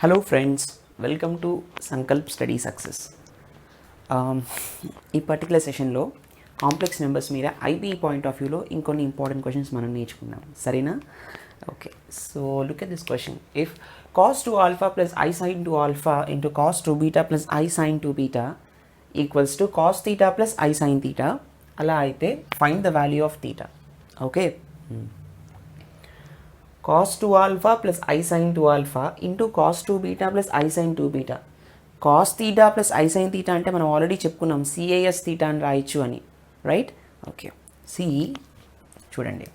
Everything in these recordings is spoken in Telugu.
Hello friends, welcome to Sankalp study success. ఈ పర్టికులర్ సెషన్లో కాంప్లెక్స్ నెంబర్స్ మీద ఐబీ పాయింట్ ఆఫ్ వ్యూలో ఇంకొన్ని ఇంపార్టెంట్ క్వశ్చన్స్ మనం నేర్చుకుందాం, సరేనా? Okay, so look at this question. If cos 2 alpha plus I sin 2 alpha into cos 2 beta plus I sin 2 beta equals to cos theta plus I sin theta, అలా అయితే find the value of theta. Okay, cos 2 alpha plus I sin 2 alpha into cos 2 beta plus I sin 2 beta. cos theta plus I sin theta అంటే మనం ఆల్రెడీ చెప్పుకున్నాం CAS theta అని రాయొచ్చు అని, రైట్? ఓకే, చూడండి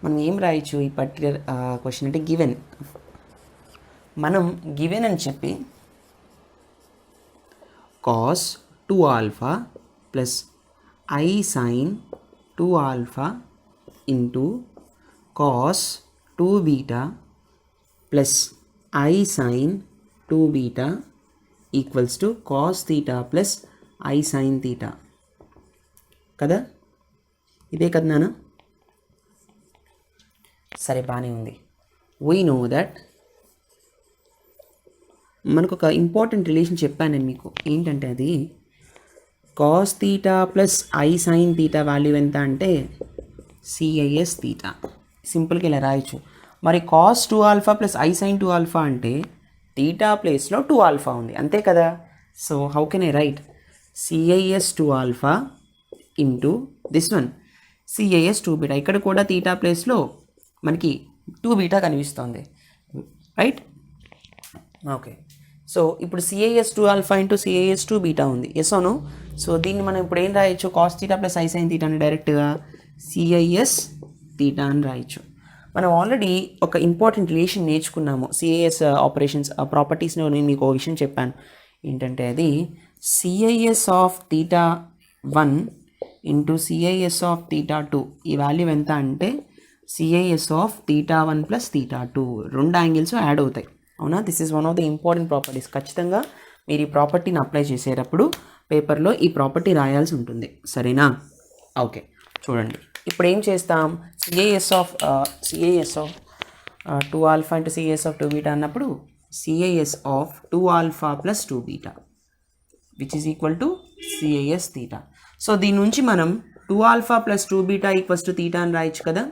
మనం ఏం రాయొచ్చు ఈ పర్టికులర్ క్వశ్చన్ అంటే గివెన్. మనం గివెన్ అని చెప్పి cos 2 alpha plus I sin 2 alpha into cos 2 beta plus I sin 2 beta equals to cos theta plus I sin theta కదా, ఇదే కదా నాన్న? సరే, బాగానే ఉంది. వీ నో దట్ మనకు ఒక ఇంపార్టెంట్ రిలేషన్ చెప్పాను నేను మీకు. ఏంటంటే అది cos theta plus I sin theta value ఎంత అంటే CAS theta. సింపుల్గా ఇలా రాయొచ్చు. మరి cos 2 alpha plus I sin 2 alpha అంటే theta ప్లేస్లో 2 alpha ఉంది, అంతే కదా? So how can I right CAS 2 alpha into this one CAS 2 beta. ఇక్కడ కూడా theta ప్లేస్లో మనకి 2 beta కనిపిస్తుంది, రైట్? ఓకే, సో ఇప్పుడు CAS 2 alpha into CAS 2 beta ఉంది, ఎస్ అవును. సో దీన్ని మనం ఇప్పుడు ఏం రాయొచ్చు? cos theta plus I sin theta అని డైరెక్ట్గా CAS theta అని రాయొచ్చు. మనం ఆల్రెడీ ఒక ఇంపార్టెంట్ రిలేషన్ నేర్చుకున్నాము CAS ఆపరేషన్స్ ప్రాపర్టీస్లో. నేను మీకు ఒక విషయం చెప్పాను, ఏంటంటే అది CAS of theta 1 into CAS of theta 2. ఈ వాల్యూ ఎంత అంటే CAS of theta 1 plus theta 2. రెండు యాంగిల్స్ యాడ్ అవుతాయి, అవునా? This is one of the important properties. ఖచ్చితంగా మీరు ఈ ప్రాపర్టీని అప్లై చేసేటప్పుడు పేపర్లో ఈ ప్రాపర్టీ రాయాల్సి ఉంటుంది, సరేనా? ఓకే, చూడండి ఇప్పుడు ఏం చేస్తాం? CAS of 2 alpha into CAS of 2 beta అన్నప్పుడు CAS of 2 alpha plus 2 beta which is equal to CAS theta. So దీని నుంచి మనం 2 alpha plus 2 beta equals to theta అని రాయొచ్చు కదా,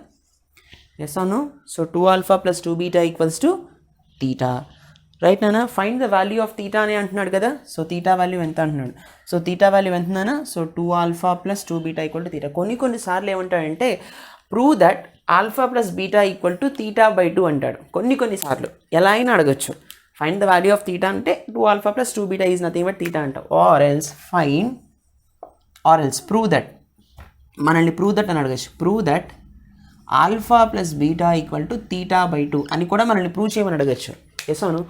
ఎస్ అవును. So 2 alpha plus 2 beta equals to theta, right నానా? Find the value of theta అని అంటున్నాడు కదా. సో theta వాల్యూ ఎంత అంటున్నాడు? సో theta వాల్యూ ఎంత నానా? So 2 alpha plus 2 beta equal to theta. కొన్ని సార్లు ఏమంటాడంటే prove that alpha plus beta equal to theta by 2 అంటాడు. కొన్ని సార్లు ఎలా అయినా అడగచ్చు. Find the value of theta అంటే 2 alpha plus 2 beta is nothing but theta అంటావు. ఆర్ ఎల్స్ ప్రూవ్ దట్, మనల్ని ప్రూవ్ దట్ అని అడగచ్చు. Prove that alpha plus beta equal to theta by 2 అని కూడా మనల్ని ప్రూవ్ చేయమని అడగచ్చు, ఎస్ అవును.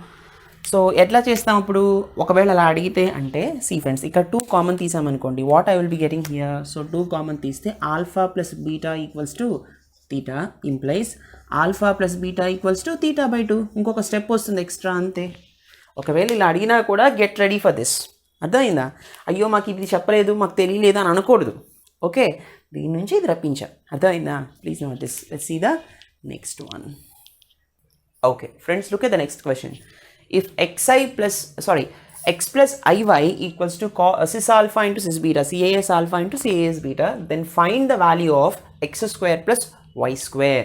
సో ఎట్లా చేస్తాం ఇప్పుడు? ఒకవేళ అలా అడిగితే అంటే ఫ్రెండ్స్, ఇక్కడ 2 కామన్ తీసామనుకోండి, what I will be getting here? So 2 common తీస్తే alpha plus beta equals to theta implies alpha plus beta equals to theta by 2. ఇంకొక స్టెప్ వస్తుంది ఎక్స్ట్రా, అంతే. ఒకవేళ ఇలా అడిగినా కూడా గెట్ రెడీ ఫర్ దిస్, అర్థమైందా? అయ్యో మాకు ఇది చెప్పలేదు, మాకు తెలియలేదు అని అనకూడదు, ఓకే? దీని నుంచి ఇది రప్పించా, అర్థమైందా? Please note this. Let's see the next one. Okay friends, look at the next question. If x plus iy equals to cis alpha into cis beta, CAS alpha into CAS beta, then find the value of x square plus y square.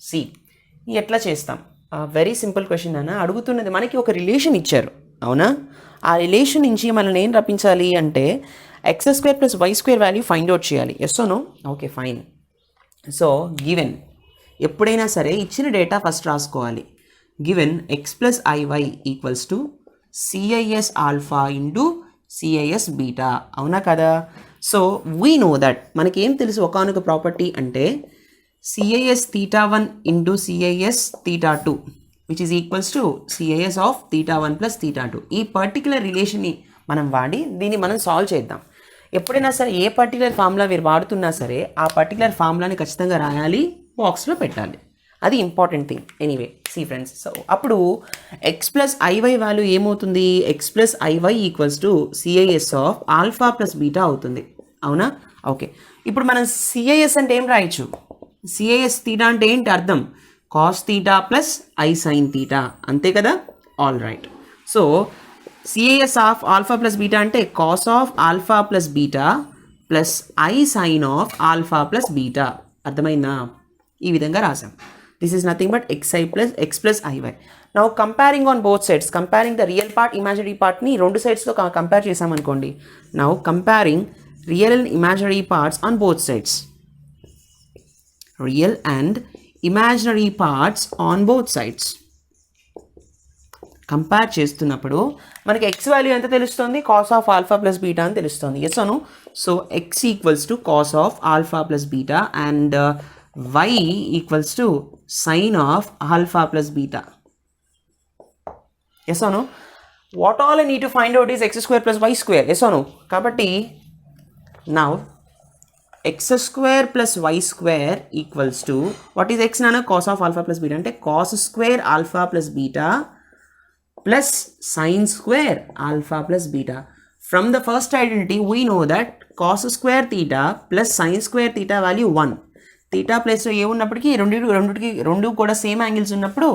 See, ఎట్లా చేస్తాం? వెరీ సింపుల్ క్వశ్చన్ అన్న. అడుగుతున్నది మనకి ఒక రిలేషన్ ఇచ్చారు, అవునా? ఆ రిలేషన్ నుంచి మనం ఏం రప్పించాలి అంటే x square plus y square value find out చేయాలి, yes no? Okay fine. So given ఎప్పుడైనా సరే ఇచ్చిన డేటా ఫస్ట్ రాసుకోవాలి. Given x plus iy equals to CAS alpha into CAS beta, అవునా కదా? సో వీ నో దట్ మనకేం తెలుసు ఒకానొక ప్రాపర్టీ అంటే CAS theta 1 into CAS theta 2 which is equals to CAS of theta 1 plus theta 2. ఈ పర్టికులర్ రిలేషన్ని మనం వాడి దీన్ని మనం సాల్వ్ చేద్దాం. ఎప్పుడైనా సరే ఏ పర్టికులర్ ఫార్ములా మీరు వాడుతున్నా సరే ఆ పర్టికులర్ ఫార్ములాని ఖచ్చితంగా రాయాలి, బాక్స్లో పెట్టాలి, అది important thing. Anyway see friends, so అప్పుడు x ప్లస్ ఐవై వాల్యూ ఏమవుతుంది? x plus i y equals to CAS of alpha plus beta అవుతుంది, అవునా? ఓకే, ఇప్పుడు మనం CAS అంటే ఏం రాయొచ్చు? CAS theta అంటే ఏంటి అర్థం? cos theta plus I sin theta, అంతే కదా? All right. So CAS of alpha plus beta అంటే cos of alpha plus beta plus i sine of alpha plus beta. అర్థమైందా? ఈ విధంగా రాసాం. This is nothing but xi plus x plus iy. Now comparing on both sides, comparing the real part imaginary పార్ట్ని రెండు సైడ్స్లో కంపేర్ చేసామనుకోండి. Now comparing real and imaginary parts on both sides. Real and imaginary parts on both sides compare చేస్తున్నప్పుడు మనకి x వాల్యూ ఎంత తెలుస్తుంది? Cos of alpha plus beta అని తెలుస్తుంది. ఎస్ అను. So x equals to cos of alpha plus beta and y equals to sine of alpha plus beta. Yes అను. What all I need to find out is x square plus y square. Yes అను. కాబట్టి now x square plus y square equals to what is x నాన్న? Cos of alpha plus beta అంటే cos square alpha plus beta plus sine square alpha plus beta. From the first identity we know that cos square theta plus sine square theta value 1. Theta place లో ఏ ఉన్నప్పటికీ రెండు కూడా సేమ్ యాంగిల్స్ ఉన్నప్పుడు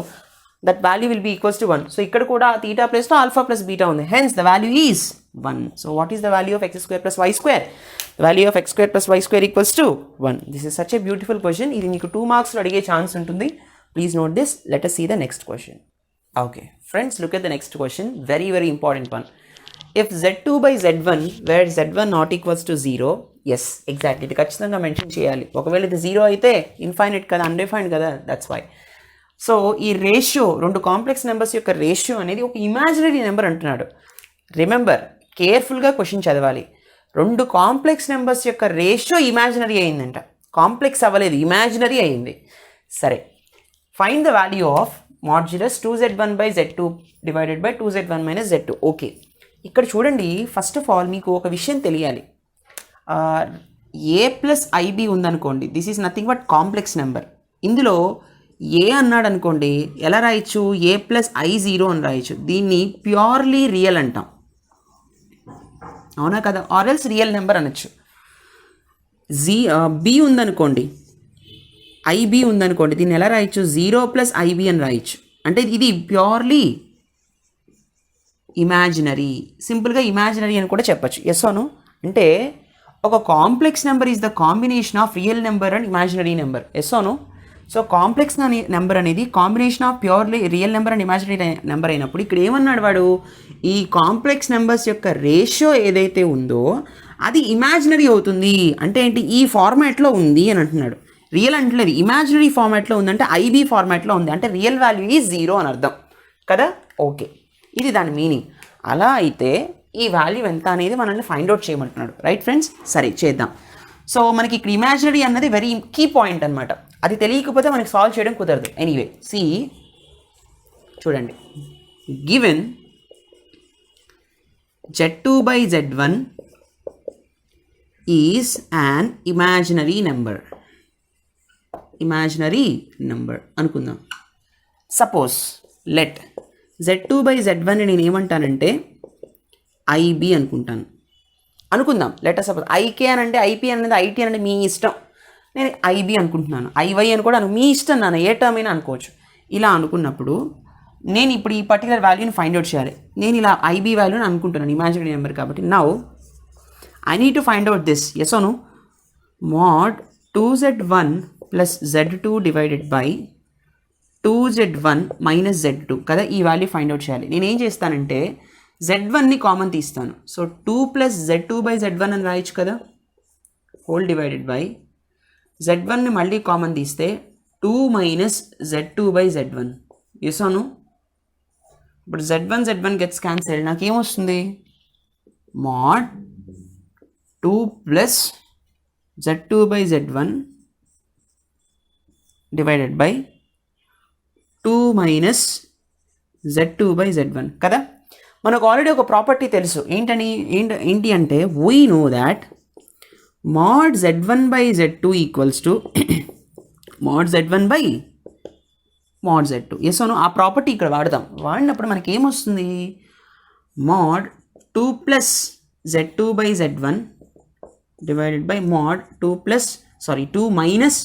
that value will be equals to 1. So ఇక్కడ కూడా theta place లో alpha plus beta ఉంది. Hence the value is 1. So what is the value of x square plus y square? The value of x square plus y square equals to 1. This is such a beautiful question. ఇది మీకు 2 marks లో అడిగే ఛాన్స్ ఉంటుంది. Please note this. Let us see the next question. Okay, friends, look at the next question. Very, very important one. If z2 by z1 where z1 not equals to 0, yes, exactly. ఇది ఖచ్చితంగా మెన్షన్ చేయాలి. ఒకవేళ ఇది 0 అయితే ఇన్ఫైనైట్ కదా, అన్డిఫైన్డ్ కదా, దట్స్ వై. సో ఈ రేషియో, రెండు కాంప్లెక్స్ నెంబర్స్ యొక్క రేషియో అనేది ఒక ఇమాజినరీ నెంబర్ అంటున్నాడు. రిమెంబర్, కేర్ఫుల్గా క్వశ్చన్ చదవాలి. రెండు కాంప్లెక్స్ నెంబర్స్ యొక్క రేషియో ఇమాజినరీ అయిందంట. కాంప్లెక్స్ అవ్వలేదు, ఇమాజినరీ అయింది. సరే, find the value of modulus 2z1 by z2 divided by 2z1 minus z2. Okay, ఇక్కడ చూడండి, ఫస్ట్ ఆఫ్ ఆల్ మీకు ఒక విషయం తెలియాలి. ఏ ప్లస్ ఐబి ఉందనుకోండి, this is nothing but complex number. ఇందులో ఏ అన్నాడు అనుకోండి, ఎలా రాయొచ్చు? ఏ ప్లస్ I0 అని రాయొచ్చు. దీన్ని ప్యూర్లీ రియల్ అంటాం, అవునా కదా? ఆర్ ఎల్స్ రియల్ నెంబర్ అనొచ్చు. బి ఉందనుకోండి, ఐబి ఉందనుకోండి, దీన్ని ఎలా రాయొచ్చు? 0 ప్లస్ ఐబి అని రాయొచ్చు. అంటే ఇది ప్యూర్లీ ఇమాజినరీ, సింపుల్గా ఇమాజినరీ అని కూడా చెప్పచ్చు. ఎస్ అను. అంటే ఒక complex number is the combination of real number and imaginary number. Yes అను. సో కాంప్లెక్స్ నెంబర్ అనేది combination of purely real number and imaginary number అయినప్పుడు ఇక్కడ ఏమన్నాడు వాడు? ఈ కాంప్లెక్స్ నెంబర్స్ యొక్క రేషియో ఏదైతే ఉందో అది ఇమాజినరీ అవుతుంది. అంటే ఏంటి? ఈ ఫార్మాట్లో ఉంది అని అంటున్నాడు. రియల్ అంటలేదు, ఇమాజినరీ ఫార్మాట్లో ఉందంటే ఐబీ ఫార్మాట్లో ఉంది, అంటే రియల్ వాల్యూ ఈజ్ 0 అని అర్థం కదా. ఓకే, ఇది దాని మీనింగ్. అలా అయితే ఈ వాల్యూ ఎంత అనేది మనల్ని ఫైండ్ అవుట్ చేయమంటున్నాడు. Right friends? సరే చేద్దాం. సో మనకి ఇక్కడ ఇమాజినరీ అన్నది వెరీ కీ పాయింట్ అనమాట. అది తెలియకపోతే మనకి సాల్వ్ చేయడం కుదరదు. ఎనీవే, సి చూడండి, given z2 by z1 is an imaginary number. Imaginary number అనుకుందాం. Suppose let z2 by z1 నేను ఏమంటానంటే ఐబి అనుకుందాం. లెట్ సపోజ్ ఐకే అని అంటే ఐపీ అనేది ఐటీ అనేది మీ ఇష్టం. నేను ఐబి అనుకుంటున్నాను. ఐవై అని కూడా మీ ఇష్టం, నాన్న ఏ టర్మ్ అయినా అనుకోవచ్చు. ఇలా అనుకున్నప్పుడు నేను ఇప్పుడు ఈ పర్టికులర్ వాల్యూని ఫైండ్ అవుట్ చేయాలి. నేను ఇలా ఐబీ వాల్యూని అనుకుంటున్నాను, ఇమాజినరీ నెంబర్ కాబట్టి. Now I need to find out this. ఎస్ ఓను. Mod 2z1 plus z2 divided by 2z1 minus z2 కదా, ఈ వాల్యూ ఫైండ్ అవుట్ చేయాలి. నేను ఏం చేస్తానంటే z1ని కామన్ తీస్తాను. So 2 plus z2 by z1 అని రాయొచ్చు కదా, హోల్ డివైడెడ్ బై z1ని మళ్ళీ కామన్ తీస్తే 2 మైనస్ z2 బై z1. చేసాను. ఇప్పుడు z1 గెట్స్ క్యాన్సెల్. నాకేమొస్తుంది? Mod 2 plus z2 by z1 divided by 2 minus z2 by z1 కదా. మనకు ఆల్రెడీ ఒక ప్రాపర్టీ తెలుసు. ఏంటి అంటే we know that mod z1 by z2 equals to mod z1 by mod z2. Yes అవును, ఆ ప్రాపర్టీ ఇక్కడ వాడినప్పుడు మనకి ఏమొస్తుంది? Mod 2 plus z2 by z1 divided by mod 2 minus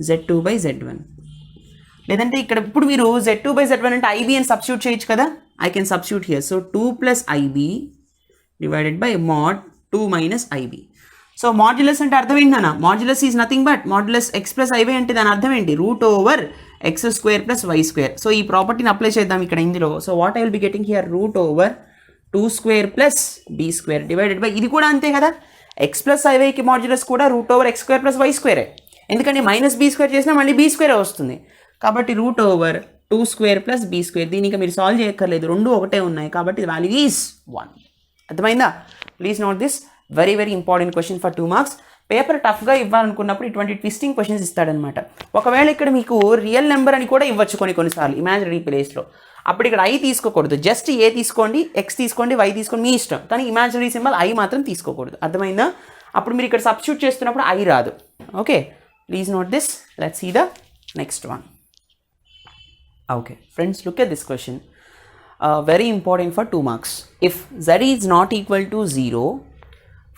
z2 by z1. లేదంటే ఇక్కడ ఇప్పుడు మీరు z2 బై z1 అంటే ఐబీ అని సబ్స్టిట్యూట్ చేయొచ్చు కదా. I can substitute here. So 2 plus IB divided by mod 2 minus IB. So modulus అంటే అర్థం ఏంటన్నా, modulus is nothing but modulus x plus i y అంటే దాని అర్థం ఏంటి, root over x square plus y square. So ఈ ప్రాపర్టీని అప్లై చేద్దాం ఇక్కడ ఇందులో. So what I will be getting here, root over 2 square plus be square divided by, ఇది కూడా అంతే కదా, ఎక్స్ ప్లస్ ఐవైకి మాడ్యులస్ కూడా root over x square plus y స్క్వేరే, ఎందుకంటే మైనస్ బీ స్క్వేర్ చేసినా మళ్ళీ బీ స్క్వేరే వస్తుంది. కాబట్టి root over 2 square plus be square, దీని ఇంకా మీరు సాల్వ్ చేయక్కర్లేదు, రెండు ఒకటే ఉన్నాయి కాబట్టి వాల్యూ ఈజ్ 1. అర్థమైందా? Please note this, very very important question for 2 marks. Paper టఫ్గా ఇవ్వాలనుకున్నప్పుడు ఇటువంటి ట్విస్టింగ్ క్వశ్చన్స్ ఇస్తాడనమాట. ఒకవేళ ఇక్కడ మీకు రియల్ నెంబర్ అని కూడా ఇవ్వచ్చు కొన్నిసార్లు ఇమాజినరీ ప్లేస్లో, అప్పుడు ఇక్కడ ఐ తీసుకోకూడదు, జస్ట్ ఏ తీసుకోండి, ఎక్స్ తీసుకోండి, వై తీసుకోండి, మీ ఇష్టం, కానీ ఇమాజినరీ సింబల్ ఐ మాత్రం తీసుకోకూడదు. అర్థమైందా? అప్పుడు మీరు ఇక్కడ సబ్స్టిట్యూట్ చేస్తున్నప్పుడు ఐ రాదు. Okay, please note this. Let's see the next one. Okay friends, look at this question, very important for 2 marks. If z is not equal to 0,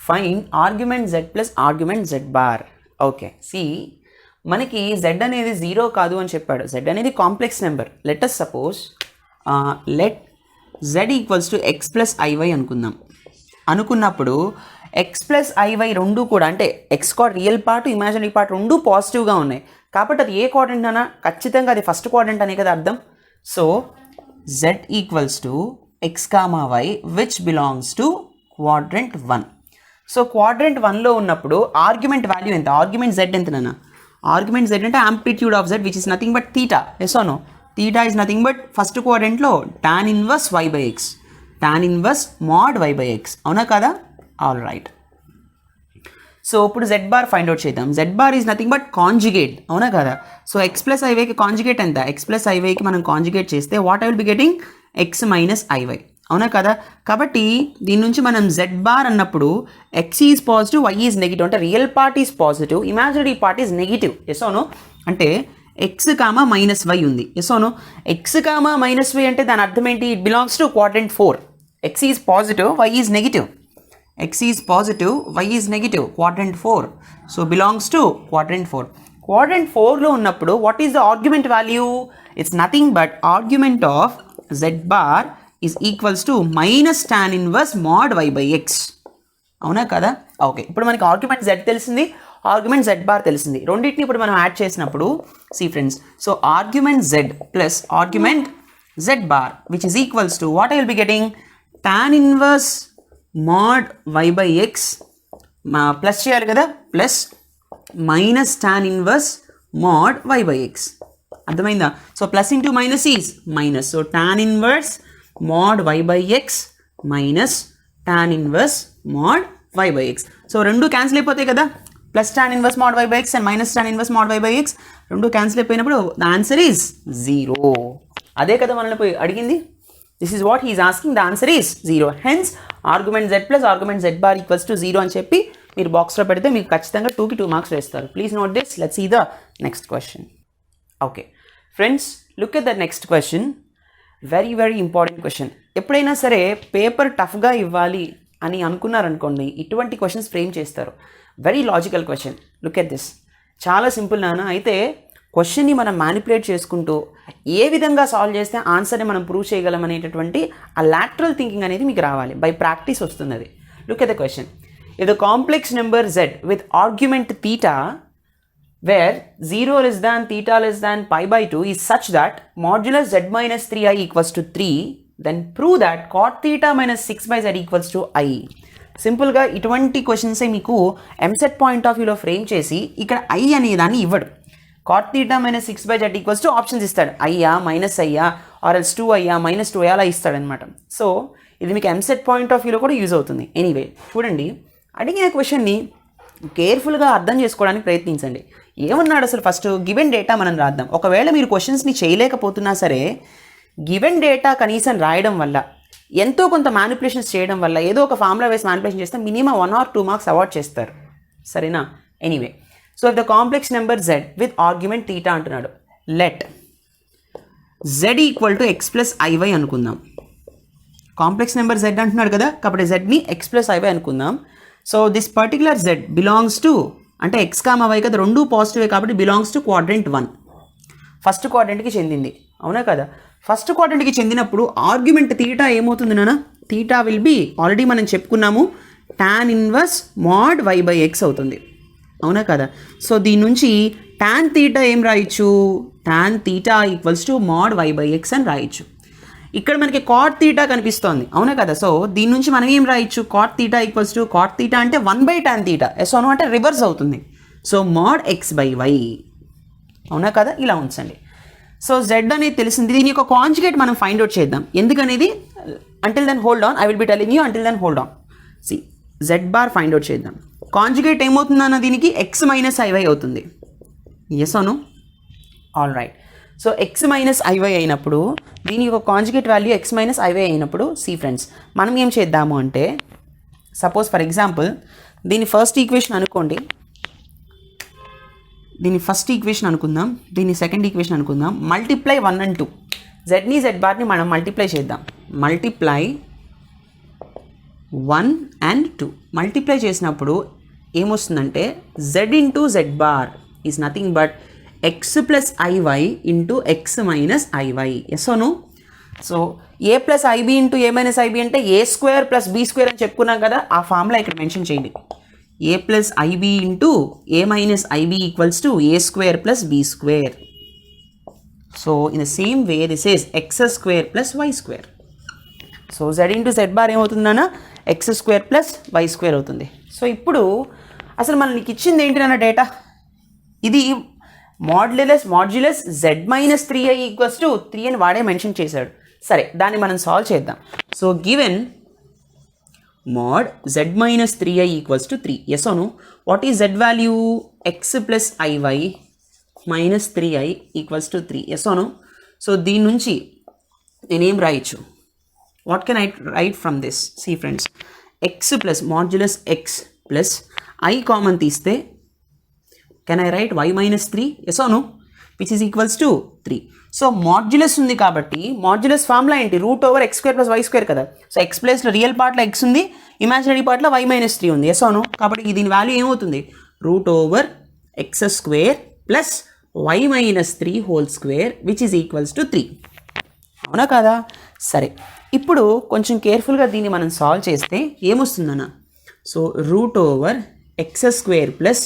find argument z plus argument z bar. Okay, see మనకి z అనేది 0 కాదు అని చెప్పాడు, z అనేది complex number. Let us suppose let z equals to x plus i y అనుకున్నప్పుడు x ప్లస్ ఐవై రెండు కూడా అంటే x card real part imaginary part రెండు పాజిటివ్గా ఉన్నాయి కాబట్టి అది ఏ క్వాడ్రంట్ అన్నా ఖచ్చితంగా అది ఫస్ట్ క్వాడ్రంట్ అనే కదా అర్థం. So z equals to x comma y which belongs to quadrant 1. So quadrant 1లో ఉన్నప్పుడు ఆర్గ్యుమెంట్ వాల్యూ ఎంత, ఆర్గ్యుమెంట్ z ఎంతనన్నా, ఆర్గ్యుమెంట్ z అంటే amplitude of z which is nothing but theta. Yes or no? Theta is nothing but first క్వాడ్రంట్లో tan inverse y by x, tan inverse mod y by x, అవునా కదా? All right. సో ఇప్పుడు z బార్ ఫైండ్ అవుట్ చేద్దాం. z bar is nothing but conjugate, అవునా కదా? సో x ప్లస్ ఐవైకి కాంజుగేట్ ఎంత, x ప్లస్ ఐవైకి మనం కాంజుగేట్ చేస్తే what I will be getting, x minus i y, అవునా కదా? కాబట్టి దీని నుంచి మనం z బార్ అన్నప్పుడు x is positive, y is negative, అంటే real part is positive, imaginary part is negative. Yes అవును? అంటే x కామా మైనస్ వై ఉంది. ఎస్ అవును? x కామా మైనస్ వై అంటే దాని అర్థం ఏంటి, it belongs to quadrant 4. x is positive, y is negative, x is positive, y is negative, quadrant 4. So belongs to quadrant 4. Quadrant 4లో ఉన్నప్పుడు what is the argument value, it's nothing but argument of z bar is equals to minus tan inverse mod y by x, అవునా కదా? ఓకే, ఇప్పుడు మనకి ఆర్గ్యుమెంట్ z తెలిసింది, ఆర్గ్యుమెంట్ z బార్ తెలిసింది, రెండింటిని ఇప్పుడు మనం యాడ్ చేసినప్పుడు see friends, so argument z plus argument z bar which is equals to what I will be getting, tan inverse mod y by x plus చేయాలి కదా, plus minus tan inverse mod y by x. అర్థమైందా? So plus into minus is minus, so tan inverse mod y by x minus tan inverse mod y by x. So రెండు క్యాన్సిల్ అయిపోతాయి కదా, plus tan inverse mod y by x and minus tan inverse mod y by X రెండు క్యాన్సిల్ అయిపోయినప్పుడు ద ఆన్సర్ ఈజ్ 0. అదే కదా మనల్ని పోయి అడిగింది. This is what he's asking, the answer is 0. Hence argument z plus argument z bar equals to 0 అని చెప్పి మీరు బాక్స్లో పెడితే మీకు ఖచ్చితంగా 2కి 2 మార్క్స్ వేస్తారు. Please note this. Let's see the next question. Okay friends, look at the next question. Very very important question. ఎప్పుడైనా సరే పేపర్ టఫ్గా ఇవ్వాలి అని అనుకున్నారనుకోండి, ఇటువంటి క్వశ్చన్స్ ఫ్రేమ్ చేస్తారు. Very logical question. Look at this. చాలా సింపుల్ నాన్న. అయితే క్వశ్చన్ని మనం మ్యానిపులేట్ చేసుకుంటూ ఏ విధంగా సాల్వ్ చేస్తే ఆన్సర్ని మనం ప్రూవ్ చేయగలం అనేటటువంటి ఆ లాటరల్ థింకింగ్ అనేది మీకు రావాలి. బై ప్రాక్టీస్ వస్తుంది అది. Look at the question. If the complex number z with argument theta where 0 less than theta less than pi by 2 is such that modulus z minus 3i equals to 3, then prove that cot theta minus 6 by z equals to i. సింపుల్గా ఇటువంటి క్వశ్చన్సే మీకు ఎంసెట్ పాయింట్ ఆఫ్ వ్యూలో ఫ్రేమ్ చేసి ఇక్కడ ఐ అనేదాన్ని ఇవ్వడు. cot theta minus 6 by z equals to options ఇస్తాడు, అయ్యా మైనస్ అయ్యా ఆర్ ఎల్స్ 2 అయ్యా మైనస్ 2 అలా ఇస్తాడనమాట. సో ఇది మీకు ఎంసెట్ పాయింట్ ఆఫ్ వ్యూలో కూడా యూజ్ అవుతుంది. ఎనీవే చూడండి, అడిగిన క్వశ్చన్ని కేర్ఫుల్గా అర్థం చేసుకోవడానికి ప్రయత్నించండి. ఏమన్నాడు అసలు, ఫస్ట్ గివెన్ డేటా మనం రాద్దాం. ఒకవేళ మీరు క్వశ్చన్స్ని చేయలేకపోతున్నా సరే గివెన్ డేటా కనీసం రాయడం వల్ల, ఎంతో కొంత మ్యానిపులేషన్స్ చేయడం వల్ల, ఏదో ఒక ఫార్ములా వేసి మ్యానిపులేషన్ చేస్తే మినిమం 1 or 2 మార్క్స్ అవార్డ్ చేస్తారు. సరేనా? Anyway, so if the complex number z with argument theta అంటున్నాడు. Let z equal to x plus i y అనుకుందాం. కాంప్లెక్స్ నెంబర్ z అంటున్నాడు కదా, కాబట్టి zని ఎక్స్ ప్లస్ ఐవై అనుకుందాం. So this particular z belongs to, అంటే x కామా y కదా రెండు పాజిటివే కాబట్టి బిలాంగ్స్ టు క్వాడ్రంట్ 1, ఫస్ట్ క్వాడ్రంట్కి చెందింది. అవునా కదా? ఫస్ట్ క్వాడ్రంట్కి చెందినప్పుడు ఆర్గ్యుమెంట్ తీటా ఏమవుతుంది నాన్న? తీటా విల్ బి ఆల్రెడీ మనం చెప్పుకున్నాము tan ఇన్వర్స్ mod y/x అవుతుంది. అవునా కదా? సో దీని నుంచి tan తీటా ఏం రాయొచ్చు? tan theta equals to mod y/x అని రాయొచ్చు. ఇక్కడ మనకి cot తీటా కనిపిస్తోంది. అవునా కదా? సో దీని నుంచి మనం ఏం రాయొచ్చు? cot theta equals to cot theta అంటే 1/tan తీటా. ఎస్ అవును అంటే రివర్స్ అవుతుంది. So mod x/y. అవునా కదా? ఇలా ఉంచండి. సో z అనేది తెలిసింది. దీని యొక్క కాంజుగేట్ మనం ఫైండ్ అవుట్ చేద్దాం. ఎందుకనేది until then hold on, I will be telling you until then hold on. See z bar find out చేద్దాం. కాంజుగేట్ ఏమవుతుందన్న దీనికి x మైనస్ iy అవుతుంది. ఎస్ అవును? All right. So x minus iy అయినప్పుడు దీని యొక్క conjugate value x minus iy అయినప్పుడు సి ఫ్రెండ్స్ మనం ఏం చేద్దాము అంటే సపోజ్ ఫర్ ఎగ్జాంపుల్ దీని ఫస్ట్ ఈక్వేషన్ అనుకోండి, దీని ఫస్ట్ ఈక్వేషన్ అనుకుందాం, దీని సెకండ్ ఈక్వేషన్ అనుకుందాం. మల్టిప్లై 1 and 2 జెడ్ని జెడ్ బార్ని మనం మల్టిప్లై చేద్దాం. మల్టిప్లై 1 and 2 మల్టిప్లై చేసినప్పుడు ఏమొస్తుందంటే z into z bar is nothing but x plus i y into x minus i y. Yes అవును? So a plus i b into a minus i b అంటే a square plus be square అని చెప్పుకున్నాం కదా, ఆ ఫార్ములా ఇక్కడ మెన్షన్ చేయండి. A plus i b into a minus i b equals to a square plus be square. So in the same way this is x square plus y square. So z into z bar ఏమవుతుందన్న x square plus y square అవుతుంది. సో ఇప్పుడు అసలు మనకి ఇచ్చింది ఏంటి నాన్న డేటా? ఇది modulus z minus 3i equals to 3 అని వాడే మెన్షన్ చేశాడు. సరే దాన్ని మనం సాల్వ్ చేద్దాం. So given mod z minus 3i equals to 3. Yes or no? What is z value? X plus iy minus 3i equals to 3. Yes or no? So దీని నుంచి నేనేం రాయొచ్చు? What can I write from this? See friends, x plus modulus x plus i common తీస్తే can I write y minus 3? Yes or no? Which is equals to 3. So modulus ఉంది కాబట్టి మాడ్యులస్ ఫార్ములా ఏంటి? Root over x square plus y square కదా. సో ఎక్స్ ప్లేస్లో రియల్ పార్ట్లో ఎక్స్ ఉంది, ఇమాజినరీ పార్ట్లో వై మైనస్ 3 ఉంది. ఎస్ అవును? కాబట్టి దీని వాల్యూ ఏమవుతుంది? Root over x square plus y minus 3 whole square which is equals to 3. అవునా కదా? సరే ఇప్పుడు కొంచెం కేర్ఫుల్గా దీన్ని మనం సాల్వ్ చేస్తే ఏమొస్తుందన్న? So root over x square plus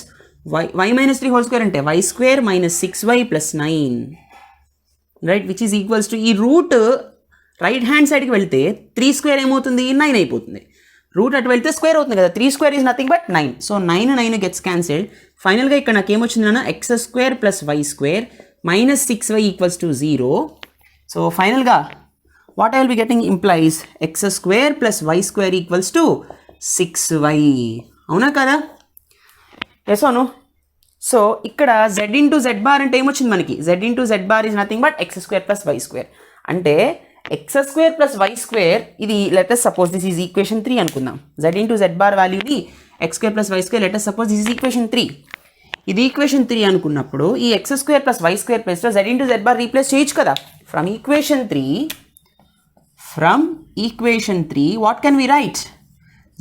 y minus 3 whole square అంటే y square minus 6y plus 9 right which is equals to ఈ రూట్ రైట్ హ్యాండ్ సైడ్కి వెళ్తే 3 స్క్వేర్ ఏమవుతుంది? 9 అయిపోతుంది. రూట్ అటు వెళ్తే స్క్వేర్ అవుతుంది కదా. 3 square is nothing but 9. So 9 gets cancelled. ఫైనల్గా ఇక్కడ నాకు ఏమొచ్చిందన్న x square plus y square minus 6y equals to 0. So ఫైనల్గా what I will be getting implies x square plus y square equals to 6y. అవునా కదా? ఎస్ అవును? సో ఇక్కడ z ఇంటూ జెడ్ బార్ అంటే ఏమొచ్చింది మనకి? z into z bar is nothing but x square plus y square. అంటే x square plus y square ఇది let's suppose this is equation 3 అనుకుందాం. z ఇంటూ జెడ్ బార్ వాల్యూని x square plus y square let's suppose this is equation 3. ఇది ఈక్వేషన్ 3 అనుకున్నప్పుడు ఈ x square plus y square ప్లస్లో z into z bar replace చేయొచ్చు కదా. From equation 3 what can we right?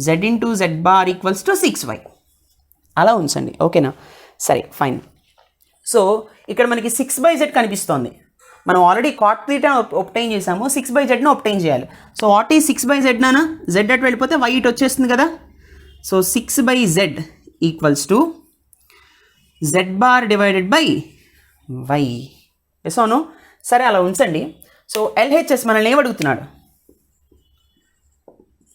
z into z bar equals to 6y. అలా ఉంచండి. ఓకేనా? సరే ఫైన్. సో ఇక్కడ మనకి 6/z కనిపిస్తోంది. మనం ఆల్రెడీ కాట్ తీటా ఒప్టైన్ చేసాము, 6/zను ఒప్టైన్ చేయాలి. సో వాట్ ఈ 6/z నానా? z అటు వెళ్ళిపోతే y ఇటు వచ్చేస్తుంది కదా. So 6/z equals to z bar divided by y. Yes అవును? సరే అలా ఉంచండి. సో LHS మనల్ని ఏమడుగుతున్నాడు?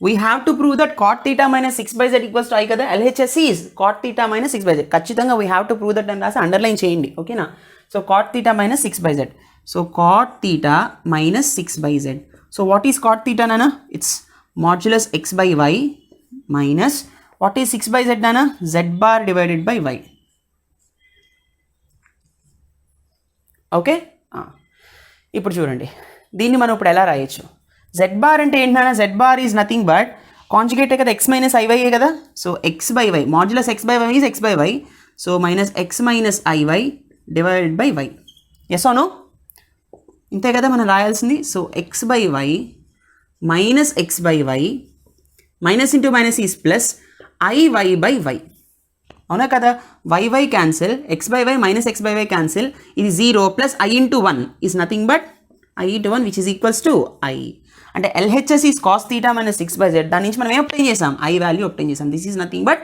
We have to prove that cot theta minus 6/z equals to I కదా. LHS is cot theta minus 6/z. ఖచ్చితంగా we have to prove that అని రాసి అండర్లైన్ చేయండి. ఓకేనా? So cot theta minus 6/z. So cot theta minus 6/z. So what is cot theta నానా? It's modulus x by y minus what is 6/z నానా? z bar divided by y. Okay? ఇప్పుడు చూడండి దీన్ని మనం ఇప్పుడు ఎలా రాయొచ్చు? z బార్ అంటే ఏంటన్నా? z bar is nothing but కాంజుగేటే కదా, x మైనస్ ఐవై కదా. So x by y modulus x by y is x by y. So minus x minus i y divided by y. Yes అవును? ఇంతే కదా మనం రాయాల్సింది. So x by y minus x by y minus into minus is plus i y by y. అవునా కదా? y cancel, x by y minus x by y cancel, ఇది 0 plus i into 1 is nothing but I into 1 which is equals to I. అంటే LHS is cos theta minus 6/z. దాని నుంచి మనం ఏం అప్టైన్ చేసాం? I వాల్యూ అప్టైన్ చేసాం. This is nothing but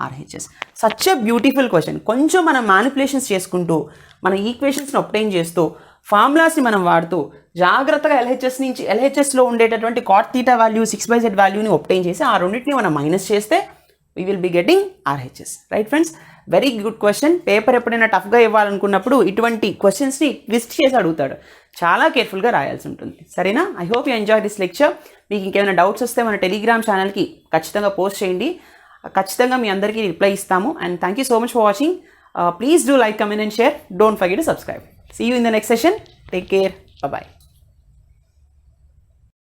RHS. Such a beautiful question. కొంచెం మనం మ్యానిపులేషన్స్ చేసుకుంటూ మన ఈక్వేషన్స్ని అప్టైన్ చేస్తూ ఫార్ములాస్ని మనం వాడుతూ జాగ్రత్తగా LHSలో ఉండేటటువంటి కాట్ థీటా వాల్యూ 6/z వాల్యూని అప్టైన్ చేసి ఆ రెండింటిని మనం మైనస్ చేస్తే we will be getting RHS. Right friends, very good question. Paper ఎప్పుడైనా టఫ్గా ఇవ్వాలనుకున్నప్పుడు ఇటువంటి క్వశ్చన్స్ని ట్విస్ట్ చేసి అడుగుతాడు. చాలా కేర్ఫుల్గా రాయాల్సి ఉంటుంది. సరేనా? I hope you enjoy this lecture. మీకు ఇంకేమైనా డౌట్స్ వస్తే మన టెలిగ్రామ్ ఛానల్కి ఖచ్చితంగా పోస్ట్ చేయండి. ఖచ్చితంగా మీ అందరికీ రిప్లై ఇస్తాము. And thank you so much for watching. Please do like, comment and share. Don't forget to subscribe. See you in the next session. Take care. Bye-bye.